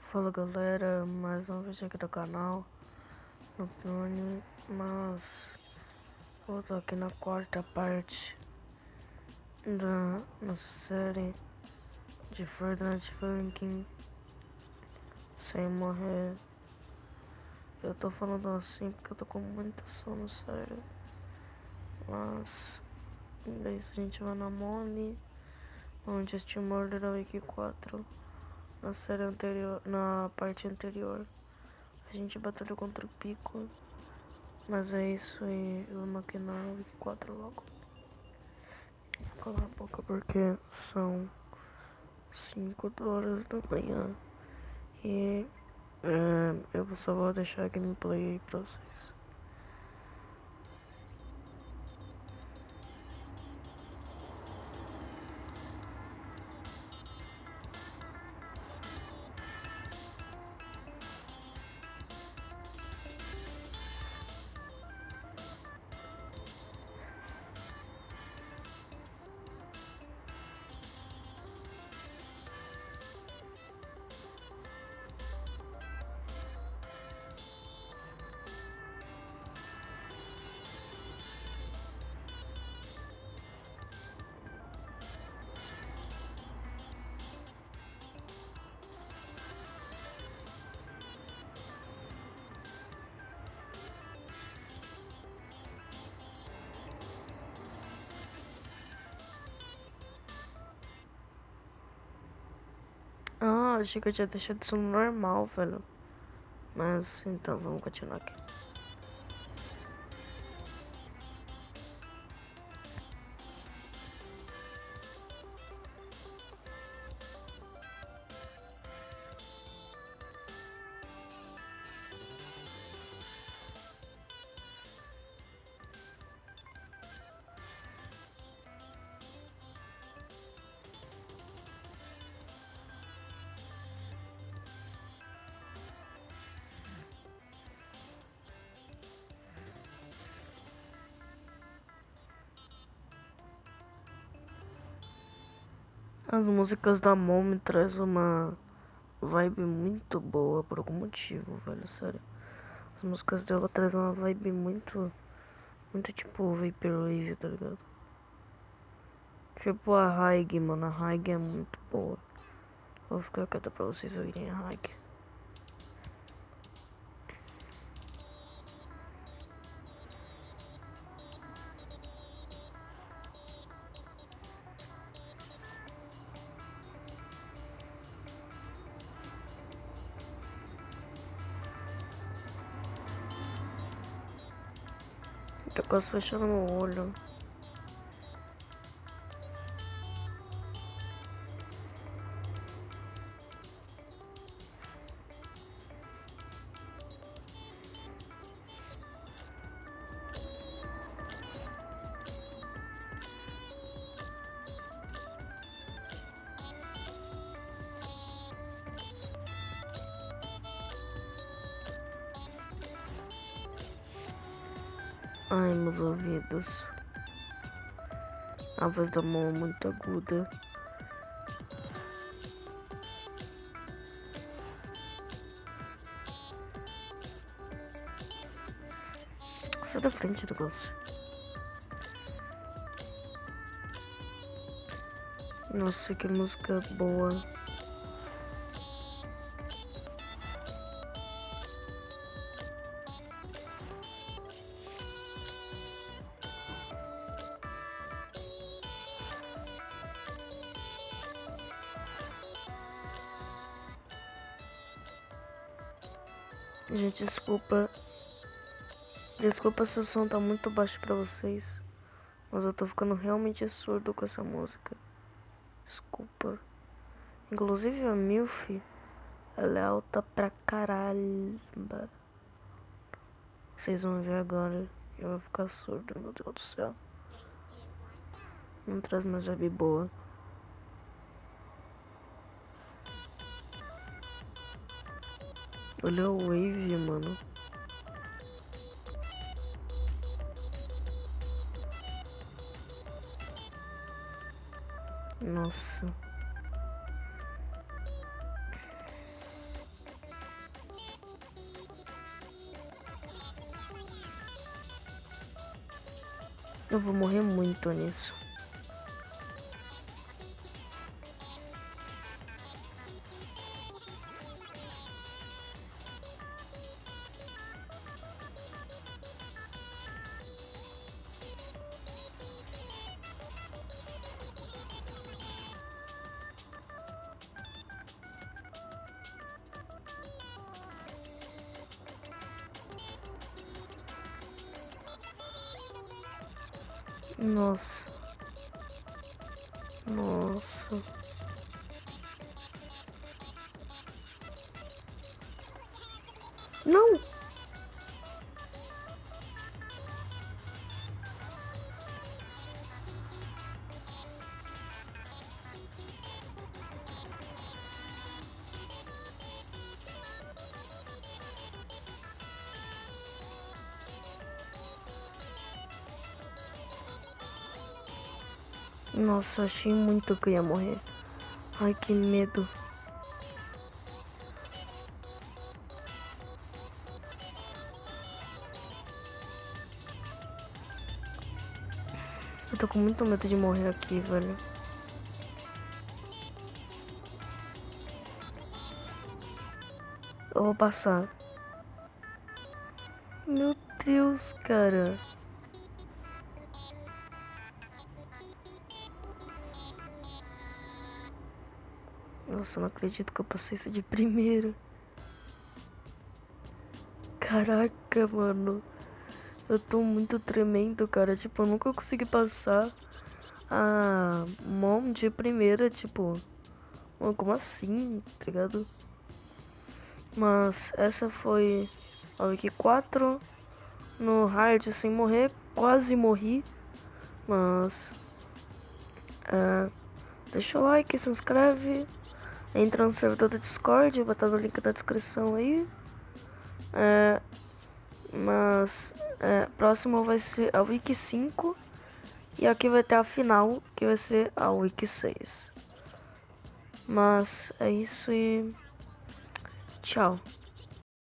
Fala galera, mais um vídeo aqui do canal no Plone, mas eu tô aqui na quarta parte da nossa série de Friday Night Funkin' sem morrer. Eu tô falando assim porque eu tô com muita sono, sério, mas daí a gente vai na Mole, onde assistiu Murder da Week 4 na série anterior, na parte anterior. A gente batalhou contra o Pico. Mas é isso e vamos aqui na Week 4 logo. Vou calar a boca porque são 5 horas da manhã. E eu só vou deixar a gameplay aí pra vocês. Ah, achei que eu tinha deixado isso no normal, velho. Mas então vamos continuar aqui. As músicas da Mom me traz uma vibe muito boa por algum motivo, velho, sério. As músicas dela trazem uma vibe muito tipo Vaporwave, tá ligado? Tipo a Haig, mano, a Haig é muito boa. Vou ficar quieta pra vocês ouvirem a Haig. Tô quase fechando meu olho. Ai, meus ouvidos. A voz da mão é muito aguda. Sai da frente do negócio. Nossa, que música boa. Gente, desculpa. Desculpa se o som tá muito baixo pra vocês. Mas eu tô ficando realmente surdo com essa música. Desculpa. Inclusive a Milf, ela é alta pra caralho. Vocês vão ver agora. Eu vou ficar surdo, meu Deus do céu. Não traz mais vibe boa. Olha o Wave, mano. Nossa. Eu vou morrer muito nisso. Nossa. Nossa. Não! Nossa, achei muito que eu ia morrer. Ai, que medo. Eu tô com muito medo de morrer aqui, velho. Eu vou passar. Meu Deus, cara. Nossa, eu não acredito que eu passei isso de primeiro. Caraca, mano. Eu tô muito tremendo, cara. Tipo, eu nunca consegui passar a mão de primeira, tipo. Mano, como assim, tá ligado? Mas essa foi a Week 4 no hard sem morrer. Quase morri. Mas deixa o like, se inscreve. Entra no servidor do Discord, vai estar no link da descrição aí. Mas próximo vai ser a Week 5. E aqui vai ter a final, que vai ser a Week 6. Mas é isso e tchau.